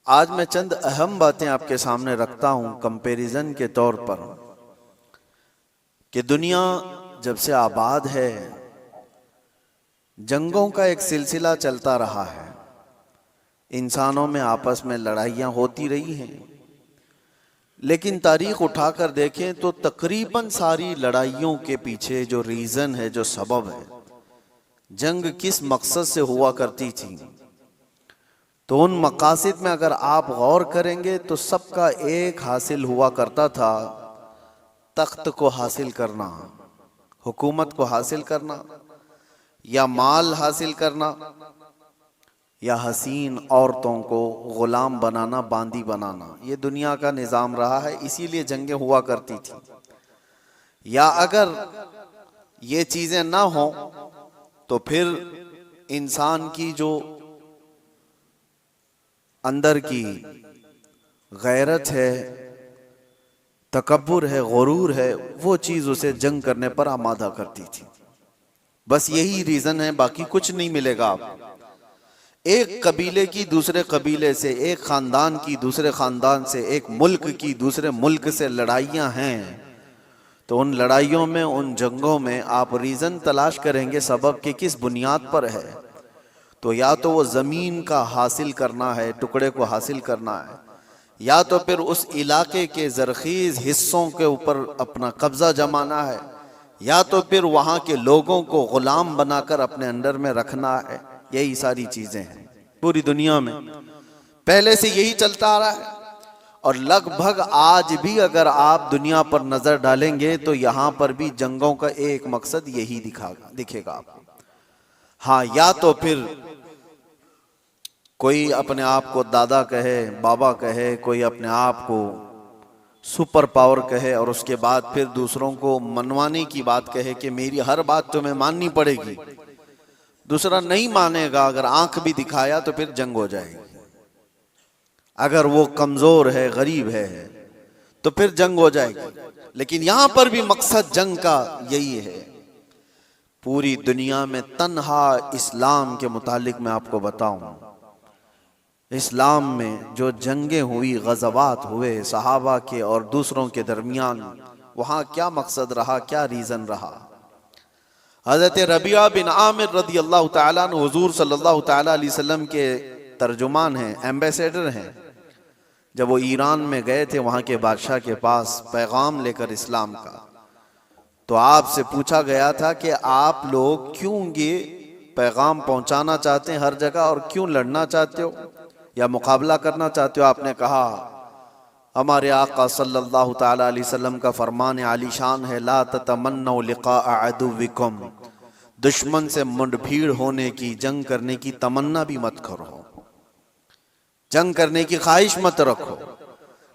आज मैं चंद अहम बातें आपके सामने रखता हूं कंपैरिजन के तौर पर कि दुनिया जब से आबाद है जंगों का एक सिलसिला चलता रहा है। इंसानों में आपस में लड़ाइयाँ होती रही हैं, लेकिन तारीख उठाकर देखें तो तकरीबन सारी लड़ाइयों के पीछे जो रीज़न है, जो सबब है, जंग किस मकसद से हुआ करती थी, तो उन मकासद में अगर आप गौर करेंगे तो सबका एक हासिल हुआ करता था, तख्त को हासिल करना, हुकूमत को हासिल करना, या माल हासिल करना, या हसीन औरतों को गुलाम बनाना, बांदी बनाना। ये दुनिया का निज़ाम रहा है, इसीलिए जंगें हुआ करती थी। या अगर ये चीज़ें ना हो तो फिर इंसान की जो अंदर की गैरत है, तकब्बुर है, गुरूर है, वो चीज़ उसे जंग करने पर आमादा करती थी। बस यही रीज़न है, बाकी कुछ नहीं मिलेगा। आप एक कबीले की दूसरे कबीले से, एक ख़ानदान की दूसरे ख़ानदान से, एक मुल्क की दूसरे मुल्क से लड़ाइयाँ हैं, तो उन लड़ाइयों में, उन जंगों में आप रीज़न तलाश करेंगे सबब के किस बुनियाद पर है। तो या तो वो ज़मीन का हासिल करना है, टुकड़े को हासिल करना है, या तो फिर उस इलाके के ज़रख़ीज़ हिस्सों के ऊपर अपना कब्ज़ा जमाना है, या तो फिर वहाँ के लोगों को ग़ुलाम बनाकर अपने अंडर में रखना है। यही सारी चीज़ें हैं पूरी दुनिया में, पहले से यही चलता आ रहा है। और लगभग आज भी अगर आप दुनिया पर नज़र डालेंगे तो यहाँ पर भी जंगों का एक मकसद यही दिखेगा आपको। हाँ, या तो फिर कोई अपने आप को दादा कहे, बाबा कहे, कोई अपने आप को सुपर पावर कहे, और उसके बाद फिर दूसरों को मनवाने की बात कहे कि मेरी हर बात तुम्हें माननी पड़ेगी। दूसरा नहीं मानेगा, अगर आंख भी दिखाया तो फिर जंग हो जाएगी। अगर वो कमजोर है, गरीब है, तो फिर जंग हो जाएगी। लेकिन यहां पर भी मकसद जंग का यही है। पूरी दुनिया में तन्हा इस्लाम के मुतालिक मैं आपको बताऊं, इस्लाम में जो जंगें हुई, गज़वात हुए सहाबा के और दूसरों के दरमियान, वहां क्या मकसद रहा, क्या रीज़न रहा। हज़रत रबिया बिन आमिर रदी अल्लाह ताला अन्हु हुज़ूर सल्लल्लाहु ताला अलैहि वसल्लम के तर्जुमान हैं, एम्बेसडर हैं। जब वो ईरान में गए थे वहाँ के बादशाह के पास पैगाम लेकर इस्लाम का, तो आपसे पूछा गया था कि आप लोग क्यों ये पैगाम पहुँचाना चाहते हैं हर जगह, और क्यों लड़ना चाहते हो या मुकाबला करना चाहते हो। आपने कहा हमारे आका सल्लल्लाहु ताला अलैहि वसल्लम का फरमान आलीशान है, ला ततमन्नौ लिक़ा अदुव्विकुम, दुश्मन से मुठभीड़ होने की, जंग करने की तमन्ना भी मत करो, जंग करने की ख्वाहिश मत रखो।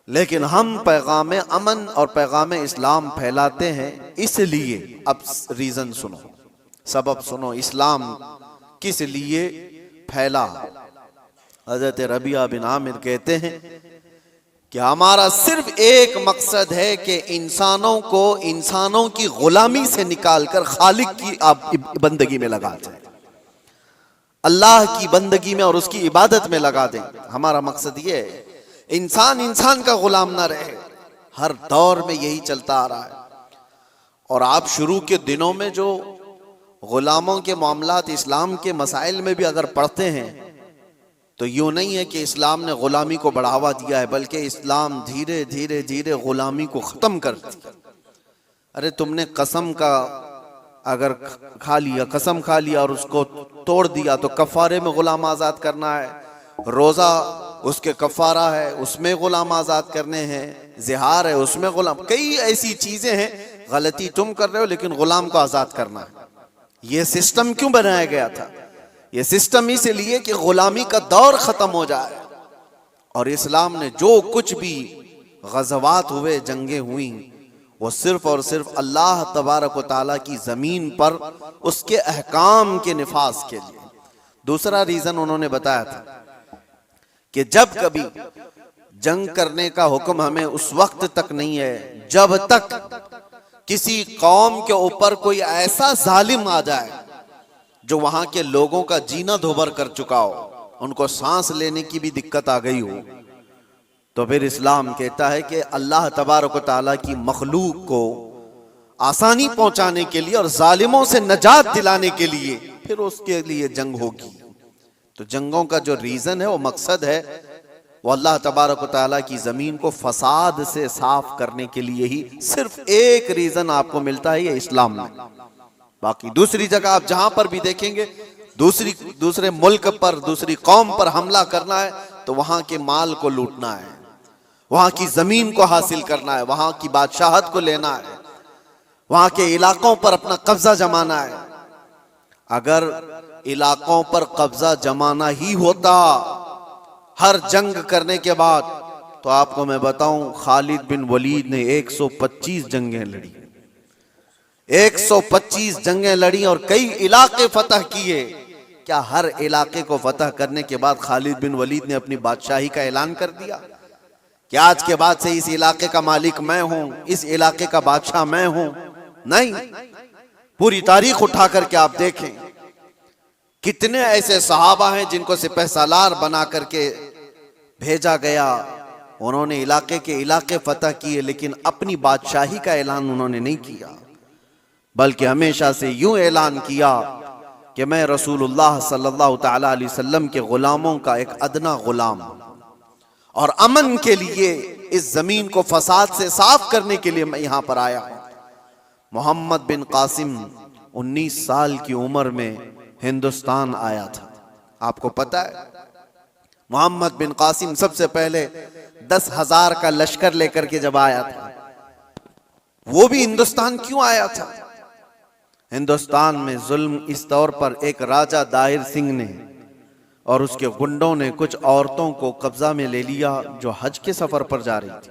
लेकिन हम पैगाम अमन और पैगाम इस्लाम फैलाते हैं, इसलिए अब रीज़न सुनो, सबब सुनो, इस्लाम किस लिए फैला। हज़रत रबिया बिन आमिर कहते हैं कि हमारा सिर्फ एक मकसद है कि इंसानों को इंसानों की गुलामी से निकालकर खालिक की आप बंदगी में लगा दें, अल्लाह की बंदगी में और उसकी इबादत में लगा दें। हमारा मकसद ये है इंसान इंसान का गुलाम ना रहे। हर दौर में यही चलता आ रहा है। और आप शुरू के दिनों में जो गुलामों के मामलात इस्लाम के मसाइल में भी अगर पढ़ते हैं तो यूँ नहीं है कि इस्लाम ने ग़ुलामी को बढ़ावा दिया है, बल्कि इस्लाम धीरे धीरे धीरे ग़ुलामी को ख़त्म कर दिया। अरे तुमने कसम का अगर खा लिया, कसम खा लिया और उसको तोड़ दिया तो कफ़ारे में ग़ुलाम आज़ाद करना है, रोज़ा उसके कफ़ारा है, उसमें ग़ुलाम आज़ाद करने हैं, ज़िहार है उसमें ग़ुलाम, कई ऐसी चीज़ें हैं। गलती तुम कर रहे हो लेकिन ग़ुलाम को आज़ाद करना है। ये सिस्टम क्यों बनाया गया था? ये सिस्टम इसलिए कि गुलामी का दौर खत्म हो जाए। और इस्लाम ने जो कुछ भी गज़वात हुए, जंगें हुई, वो सिर्फ और सिर्फ अल्लाह तबारक व तआला की ज़मीन पर उसके अहकाम के निफाज के लिए। दूसरा रीज़न उन्होंने बताया था कि जब कभी जंग करने का हुक्म हमें उस वक्त तक नहीं है जब तक किसी कौम के ऊपर कोई ऐसा जालिम आ जाए जो वहां के लोगों का जीना धोबर कर चुका हो, उनको सांस लेने की भी दिक्कत आ गई हो, तो फिर इस्लाम कहता है कि अल्लाह तबारक व तआला की मखलूक को आसानी पहुंचाने के लिए और जालिमों से नजात दिलाने के लिए फिर उसके लिए जंग होगी। तो जंगों का जो रीजन है, वो मकसद है, वो अल्लाह तबारक व तआला की जमीन को फसाद से साफ करने के लिए ही सिर्फ एक रीजन आपको मिलता है, ये इस्लाम में। बाकी दूसरी जगह आप जहां पर भी देखेंगे, दूसरे मुल्क पर, दूसरी कौम पर हमला करना है तो वहां के माल को लूटना है, वहां की जमीन को हासिल करना है, वहां की बादशाहत को लेना है, वहां के इलाकों पर अपना कब्जा जमाना है। अगर इलाकों पर कब्जा जमाना ही होता हर जंग करने के बाद, तो आपको मैं बताऊं, खालिद बिन वलीद ने 125 जंगें लड़ी, 125 जंगें लड़ी और कई इलाके फतह किए। क्या हर इलाके को फतह करने के बाद खालिद बिन वलीद ने अपनी बादशाही का ऐलान कर दिया कि आज के बाद से इस इलाके का मालिक मैं हूं, इस इलाके का बादशाह मैं हूं? नहीं। पूरी तारीख उठा करके आप देखें, कितने ऐसे सहाबा हैं जिनको सिपह सालार बना करके भेजा गया, उन्होंने इलाके के इलाके फतह किए, लेकिन अपनी बादशाही का ऐलान उन्होंने नहीं किया, बल्कि हमेशा से यूं ऐलान किया कि मैं रसूलुल्लाह सल्लल्लाहु तआला अलैहि वसल्लम के गुलामों का एक अदना गुलाम, और अमन के लिए इस जमीन को फसाद से साफ करने के लिए मैं यहां पर आया हूं। मोहम्मद बिन कासिम 19 साल की उम्र में हिंदुस्तान आया था। आपको पता है, मोहम्मद बिन कासिम सबसे पहले 10,000 का लश्कर लेकर के जब आया था, वो भी हिंदुस्तान क्यों आया था? हिंदुस्तान में जुल्म इस तौर पर एक राजा दाहिर सिंह ने और उसके गुंडों ने कुछ औरतों को कब्जा में ले लिया जो हज के सफर पर जा रही थी,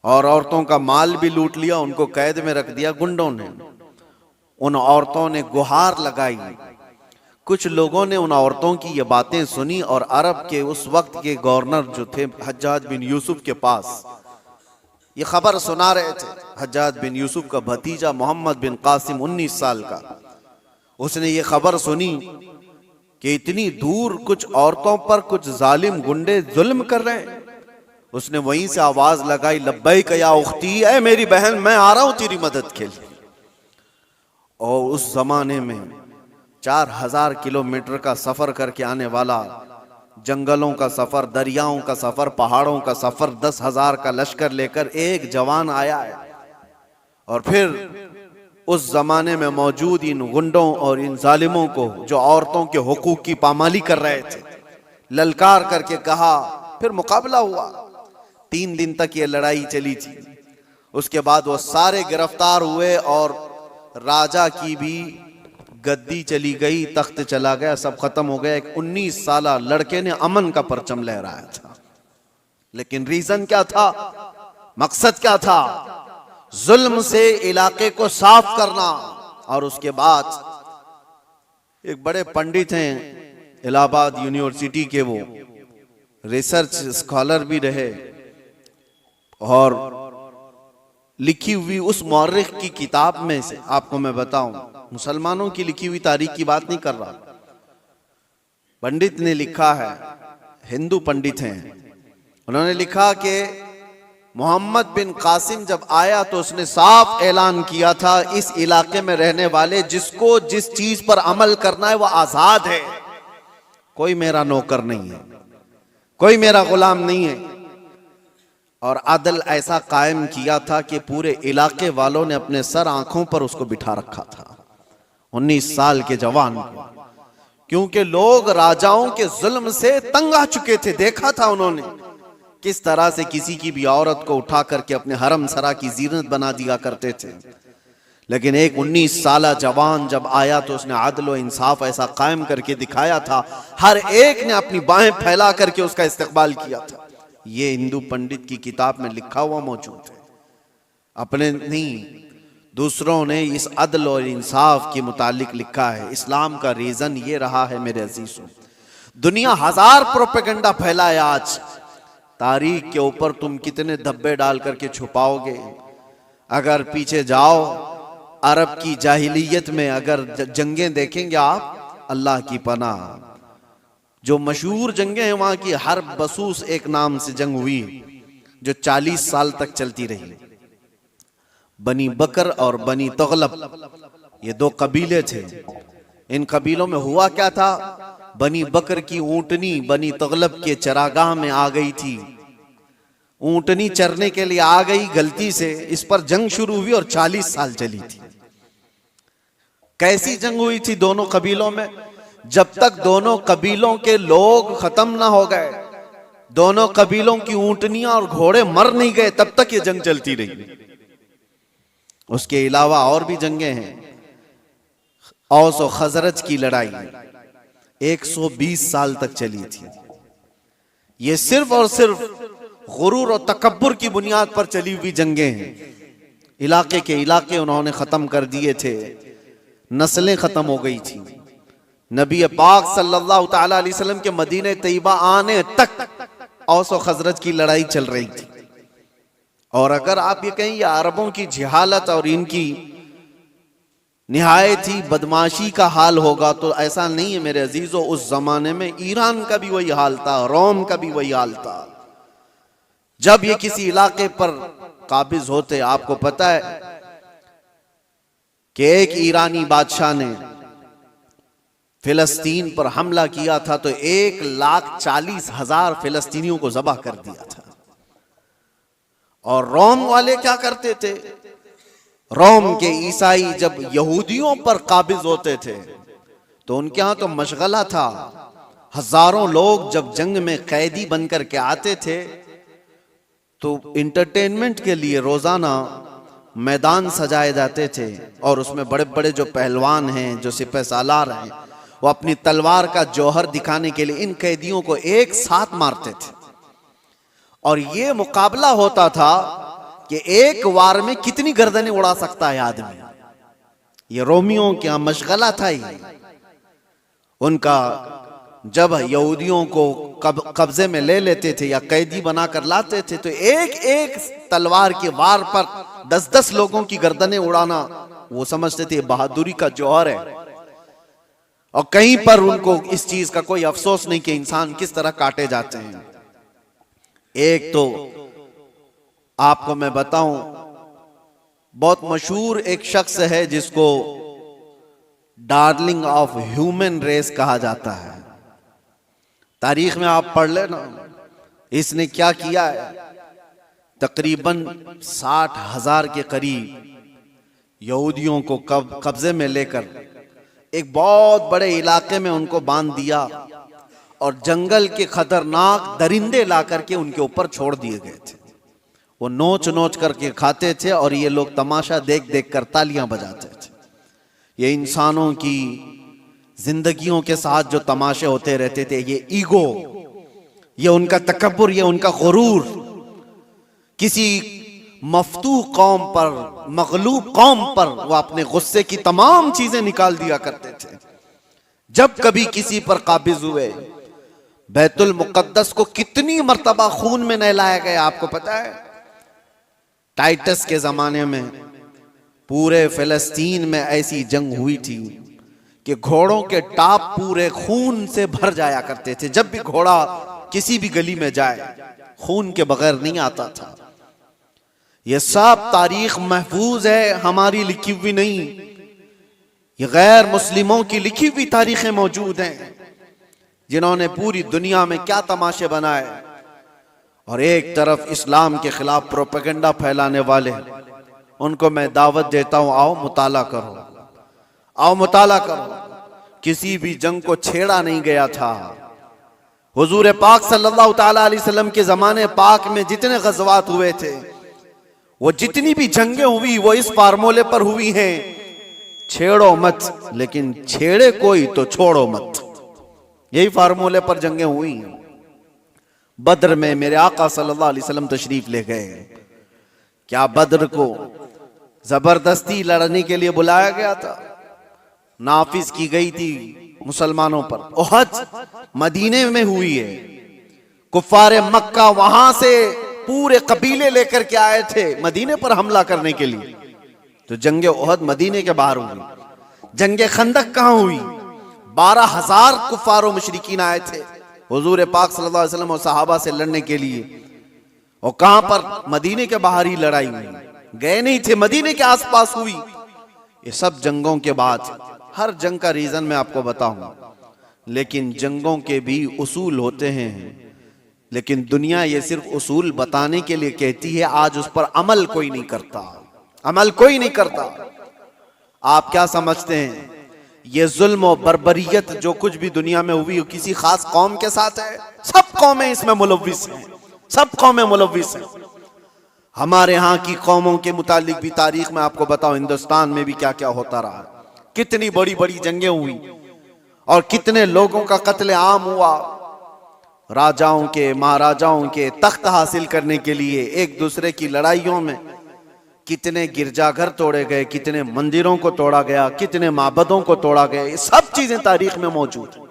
और औरतों का माल भी लूट लिया, उनको कैद में रख दिया गुंडों ने। उन औरतों ने गुहार लगाई, कुछ लोगों ने उन औरतों की ये बातें सुनी और अरब के उस वक्त के गवर्नर जो थे हज्जाज बिन यूसुफ के पास ये खबर सुना रहे थे। हज्जाज बिन यूसुफ का भतीजा मोहम्मद बिन कासिम 19 साल का, उसने ये खबर सुनी कि इतनी दूर कुछ औरतों पर कुछ जालिम गुंडे जुल्म कर रहे हैं। उसने वहीं से आवाज लगाई, लब्बैक या उख्ती, ऐ मेरी बहन, मैं आ रहा हूं तेरी मदद के लिए। और उस जमाने में 4000 किलोमीटर का सफर करके आने वाला, जंगलों का सफर, दरियाओं का सफर, पहाड़ों का सफर, 10,000 का लश्कर लेकर एक जवान आया है। और फिर उस जमाने में मौजूद इन गुंडों और इन जालिमों को जो औरतों के हुकूक की पामाली कर रहे थे, ललकार करके कहा। फिर मुकाबला हुआ, 3 दिन तक ये लड़ाई चली थी। उसके बाद वो सारे गिरफ्तार हुए और राजा की भी गद्दी चली गई, तख्त चला गया, सब खत्म हो गया। एक 19 साला लड़के ने अमन का परचम लहराया था, लेकिन रीजन क्या था, मकसद क्या था? जुल्म से इलाके को साफ करना। और उसके बाद एक बड़े पंडित हैं इलाहाबाद यूनिवर्सिटी के, वो रिसर्च स्कॉलर भी रहे, और लिखी हुई उस मौर्रिख की किताब में से आपको मैं बताऊं, मुसलमानों की लिखी हुई तारीख की बात नहीं कर रहा, पंडित ने लिखा है, हिंदू पंडित हैं, उन्होंने लिखा कि मोहम्मद बिन कासिम जब आया तो उसने साफ ऐलान किया था, इस इलाके में रहने वाले जिसको जिस चीज पर अमल करना है वो आजाद है, कोई मेरा नौकर नहीं है, कोई मेरा गुलाम नहीं है। और अदल ऐसा कायम किया था कि पूरे इलाके वालों ने अपने सर आंखों पर उसको बिठा रखा था, 19 साल के जवान को, क्योंकि लोग राजाओं के जुल्म से तंग आ चुके थे। देखा था उन्होंने किस तरह से किसी की भी औरत को उठा करके अपने हरम सरा की जीनत बना दिया करते थे। लेकिन एक 19 साला जवान जब आया तो उसने आदल व इंसाफ ऐसा कायम करके दिखाया था, हर एक ने अपनी बाहें फैला करके उसका इस्तकबाल किया था। ये हिंदू पंडित की किताब में लिखा हुआ मौजूद है, अपने नहीं, दूसरों ने इस अदल और इंसाफ के मुतालिक लिखा है। इस्लाम का रीजन ये रहा है मेरे अजीजों, दुनिया 1000 प्रोपेगेंडा फैलाए, आज तारीख के ऊपर तुम कितने धब्बे डाल करके छुपाओगे। अगर पीछे जाओ, अरब की जाहिलियत में अगर जंगें देखेंगे आप, अल्लाह की पनाह, जो मशहूर जंगें हैं वहां की, हर्ब बसूस एक नाम से जंग हुई जो 40 साल तक चलती रही। बनी बकर और बनी तगलब, ये दो कबीले थे। इन कबीलों में हुआ क्या था, बनी बकर की ऊंटनी बनी तगलब के चरागाह में आ गई थी। ऊंटनी चरने के लिए आ गई गलती से, इस पर जंग शुरू हुई और 40 साल चली थी। कैसी जंग हुई थी दोनों कबीलों में, जब तक दोनों कबीलों के लोग खत्म ना हो गए, दोनों कबीलों की ऊंटनियां और घोड़े मर नहीं गए, तब तक ये जंग चलती रही। उसके अलावा और भी जंगें हैं। औस और खजरज की लड़ाई 120 साल तक चली थी। ये सिर्फ और सिर्फ गुरूर और तकब्बुर की बुनियाद पर चली हुई जंगें हैं। इलाके के इलाके उन्होंने खत्म कर दिए थे, नस्लें खत्म हो गई थी। नबी पाक सल्लल्लाहु ताला अलैहि वसल्लम के मदीने तैयबा आने तक औस और खजरज की लड़ाई चल रही थी। और अगर आप ये कहें ये अरबों की जहालत और इनकी निहायत ही बदमाशी का हाल होगा, तो ऐसा नहीं है मेरे अजीजों। उस जमाने में ईरान का भी वही हाल था, रोम का भी वही हाल था। जब ये किसी इलाके पर काबिज होते, आपको पता है कि एक ईरानी बादशाह ने फिलिस्तीन पर हमला किया था तो 1,40,000 फिलिस्तीनियों को ज़बह कर दिया था। और रोम वाले क्या करते थे, रोम के ईसाई जब यहूदियों पर काबिज होते थे तो उनके यहां तो मशगला था। हजारों लोग जब जंग में कैदी बनकर के आते थे तो इंटरटेनमेंट के लिए रोजाना मैदान सजाए जाते थे और उसमें बड़े बड़े जो पहलवान हैं, जो सिपह सालार हैं, वो अपनी तलवार का जौहर दिखाने के लिए इन कैदियों को एक साथ मारते थे। और ये मुकाबला होता था कि एक वार में कितनी गर्दनें उड़ा सकता है आदमी। ये रोमियों का मशगला था ही उनका। जब यहूदियों को कब्जे में ले लेते थे या कैदी बनाकर लाते थे तो एक एक तलवार के वार पर 10-10 लोगों की गर्दनें उड़ाना वो समझते थे बहादुरी का जौहर है। और कहीं पर उनको इस चीज का कोई अफसोस नहीं कि इंसान किस तरह काटे जाते हैं। एक तो आपको मैं बताऊं, बहुत मशहूर एक शख्स है जिसको डार्लिंग ऑफ ह्यूमन रेस कहा जाता है। तारीख में आप पढ़ लेना, इसने क्या किया है। तकरीबन 60,000 के करीब यहूदियों को कब्जे में लेकर एक बहुत बड़े इलाके में उनको बांध दिया और जंगल के खतरनाक दरिंदे ला करके उनके ऊपर छोड़ दिए गए थे। वो नोच नोच करके खाते थे और ये लोग तमाशा देख देख कर तालियां बजाते थे। ये इंसानों की जिंदगियों के साथ जो तमाशे होते रहते थे, ये ईगो, ये उनका तकब्बुर, ये उनका गुरूर, किसी मफतूह कौम पर, मगलूब कौम पर वो अपने गुस्से की तमाम चीजें निकाल दिया करते थे। जब कभी किसी पर काबिज हुए, बैतुल मुकद्दस को कितनी मर्तबा खून में नहलाया गया आपको पता है। टाइटस के जमाने में पूरे फिलिस्तीन में ऐसी जंग हुई थी कि घोड़ों के टाप पूरे खून से भर जाया करते थे। जब भी घोड़ा किसी भी गली में जाए खून के बगैर नहीं आता था। यह सब तारीख महफूज है, हमारी लिखी हुई नहीं। ये गैर मुस्लिमों की लिखी हुई तारीखें मौजूद हैं जिन्होंने पूरी दुनिया में क्या तमाशे बनाए। और एक तरफ इस्लाम के खिलाफ प्रोपेगेंडा फैलाने वाले, उनको मैं दावत देता हूं, आओ मुताला करो, आओ मुताला करो। किसी भी जंग को छेड़ा नहीं गया था। हुजूर पाक सल्लल्लाहु ताला अलैहि वसल्लम के जमाने पाक में जितने गज़वात हुए थे, वो जितनी भी जंगें हुई वो इस फार्मूले पर हुई हैं, छेड़ो मत, लेकिन छेड़े कोई तो छोड़ो मत। यही फार्मूले पर जंगें हुई। बद्र में मेरे आका सल्लल्लाहु अलैहि वसल्लम तशरीफ ले गए। क्या बद्र को जबरदस्ती लड़ने के लिए बुलाया गया था? नाफिज की गई थी मुसलमानों पर। ओहद मदीने में हुई है। कुफारे मक्का वहां से पूरे कबीले लेकर के आए थे मदीने पर हमला करने के लिए। तो जंगे ओहद मदीने के बाहर हुई। जंगे खंदक कहां हुई? 12,000 कुफार व मुशरिकीन आए थे हुजूर पाक सल्लल्लाहु अलैहि वसल्लम और सहाबा से लड़ने के लिए। और कहां पर? मदीने के बाहर ही लड़ाई हुई, गए नहीं थे, मदीने के आसपास हुई। ये सब जंगों के बाद, हर जंग का रीजन मैं आपको बताऊंगा, लेकिन जंगों के भी उसूल होते हैं। लेकिन दुनिया ये सिर्फ उसूल बताने के लिए कहती है, आज उस पर अमल कोई नहीं करता, अमल कोई नहीं करता। आप क्या समझते हैं ये जुल्म और बर्बरियत जो कुछ भी दुनिया में हुई किसी खास कौम के साथ है? सब कौमें इसमें मुलव्विस हैं, सब कौमें मुलव्विस हैं। हमारे यहाँ की कौमों के मुतालिक भी तारीख में आपको बताओ, हिंदुस्तान में भी क्या क्या होता रहा, कितनी बड़ी बड़ी जंगें हुई और कितने लोगों का कत्ले आम हुआ। राजाओं के, महाराजाओं के तख्त हासिल करने के लिए एक दूसरे की लड़ाइयों में कितने गिरजाघर तोड़े गए, कितने मंदिरों को तोड़ा गया, कितने माबदों को तोड़ा गया, ये सब चीजें तारीख में मौजूद है।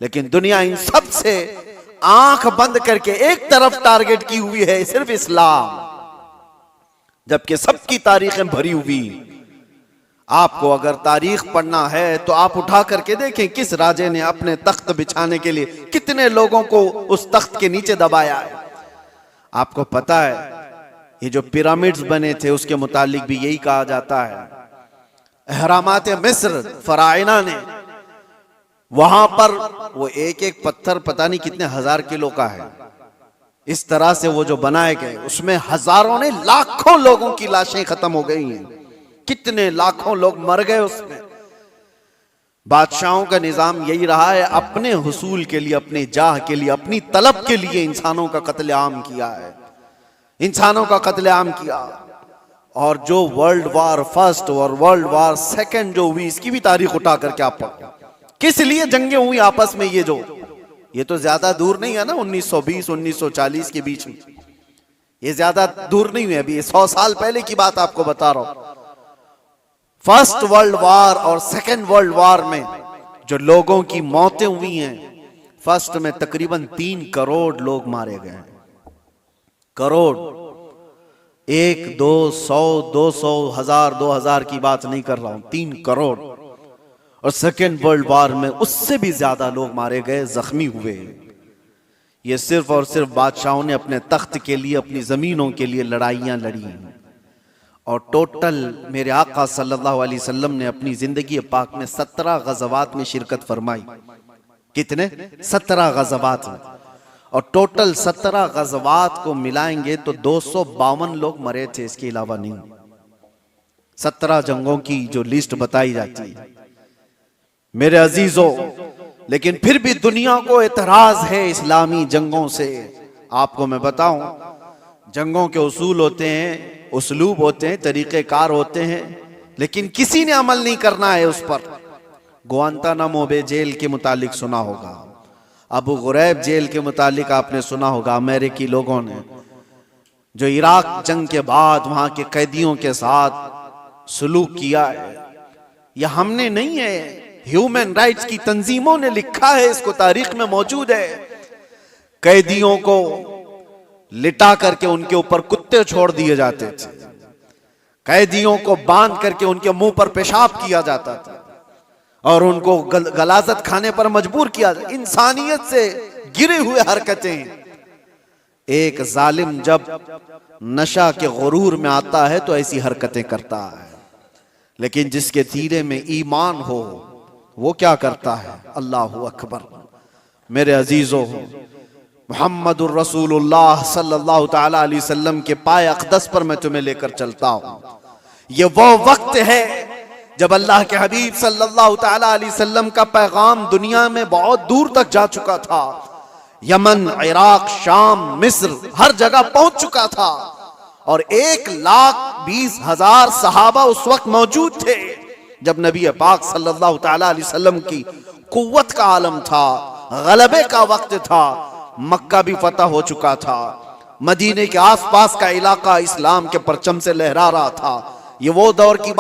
लेकिन दुनिया इन सब से आंख बंद करके एक तरफ टारगेट की हुई है, सिर्फ इस्लाम, जबकि सबकी तारीखें भरी हुई। आपको अगर तारीख पढ़ना है तो आप उठा करके देखें किस राजे ने अपने तख्त बिछाने के लिए कितने लोगों को उस तख्त के नीचे दबाया है। आपको पता है ये जो पिरामिड्स बने थे उसके मुतालिक भी यही कहा जाता है, अहरामात मिस्र फराइना ने, वहां पर वो एक एक पत्थर पता नहीं कितने हजार किलो का है, इस तरह से वो जो बनाए गए उसमें हजारों ने लाखों लोगों की लाशें खत्म हो गई हैं, कितने लाखों लोग मर गए उसमें। बादशाहों का निजाम यही रहा है, अपने हुसूल के लिए, अपने जाह के लिए, अपनी तलब के लिए इंसानों का कत्लेआम किया है, इंसानों का कत्लेआम किया। और जो वर्ल्ड वार फर्स्ट और वर्ल्ड वार सेकंड जो हुई इसकी भी तारीख उठा करके आप पढ़ो, किस लिए जंगें हुई आपस में। ये तो ज्यादा दूर नहीं है ना, 1920 1940 के बीच में, ये ज्यादा दूर नहीं हुई, अभी 100 साल पहले की बात आपको बता रहा हूं। फर्स्ट वर्ल्ड वार और सेकेंड वर्ल्ड वार में जो लोगों की मौतें हुई हैं, फर्स्ट में तकरीबन 3 करोड़ लोग मारे गए हैं, करोड़, 1 2 100 200 1000 2000 की बात नहीं कर रहा हूं, 3 करोड़। और सेकेंड वर्ल्ड वार में उससे भी ज्यादा लोग मारे गए, जख्मी हुए। ये सिर्फ और सिर्फ बादशाहों ने अपने तख्त के लिए, अपनी जमीनों के लिए लड़ाइयां लड़ी। और टोटल मेरे आका सल्लल्लाहु अलैहि वसल्लम ने अपनी जिंदगी पाक में 17 गज़वात में शिरकत फरमाई। कितने? 17 गज़वात में। और टोटल 17 गज़वात को मिलाएंगे तो 252 लोग मरे थे, इसके अलावा नहीं। 17 जंगों की जो लिस्ट बताई जाती है मेरे अजीजों, लेकिन फिर भी दुनिया को एतराज है इस्लामी जंगों से। आपको मैं बताऊं, जंगों के उसूल होते हैं, उसलूब होते हैं, तरीक़ेकार होते हैं, लेकिन किसी ने अमल नहीं करना है उस पर। गुआंतानामो बे जेल के मुतालिक सुना होगा, अबू गुरैब जेल के मुतालिक आपने सुना होगा, अमेरिकी लोगों ने जो इराक जंग के बाद वहां के कैदियों के साथ सलूक किया है। यह हमने नहीं है, ह्यूमन राइट्स की तंजीमों ने लिखा है, इसको तारीख में मौजूद है। कैदियों को लिटा करके उनके ऊपर कुत्ते छोड़ दिए जाते थे, कैदियों को बांध करके उनके मुंह पर पेशाब किया जाता था और उनको गलाजत खाने पर मजबूर किया जाता। इंसानियत से गिरे हुए हरकतें। एक जालिम जब नशा के गुरूर में आता है तो ऐसी हरकतें करता है, लेकिन जिसके सीने में ईमान हो वो क्या करता है? अल्लाहु अकबर। मेरे अजीजों, मुहम्मदुर रसूलुल्लाह सल्लल्लाहु तआला अलैहि वसल्लम के पाए अक़दस पर मैं तुम्हें लेकर चलता हूं। ये वो वक्त है जब अल्लाह के हबीब सल्लल्लाहु तआला अलैहि वसल्लम का पैगाम दुनिया में बहुत दूर तक जा चुका था। यमन, इराक, शाम, मिस्र, हर जगह पहुंच चुका था और 1,20,000 सहाबा उस वक्त मौजूद थे जब नबी पाक सल्लल्लाहु तआला अलैहि वसल्लम की कुव्वत का आलम था, गलबे का वक्त था। मक्का भी फतह हो चुका था, मदीने के आसपास का इलाका इस्लाम के परचम से लहरा रहा था। ये वो दौर की बात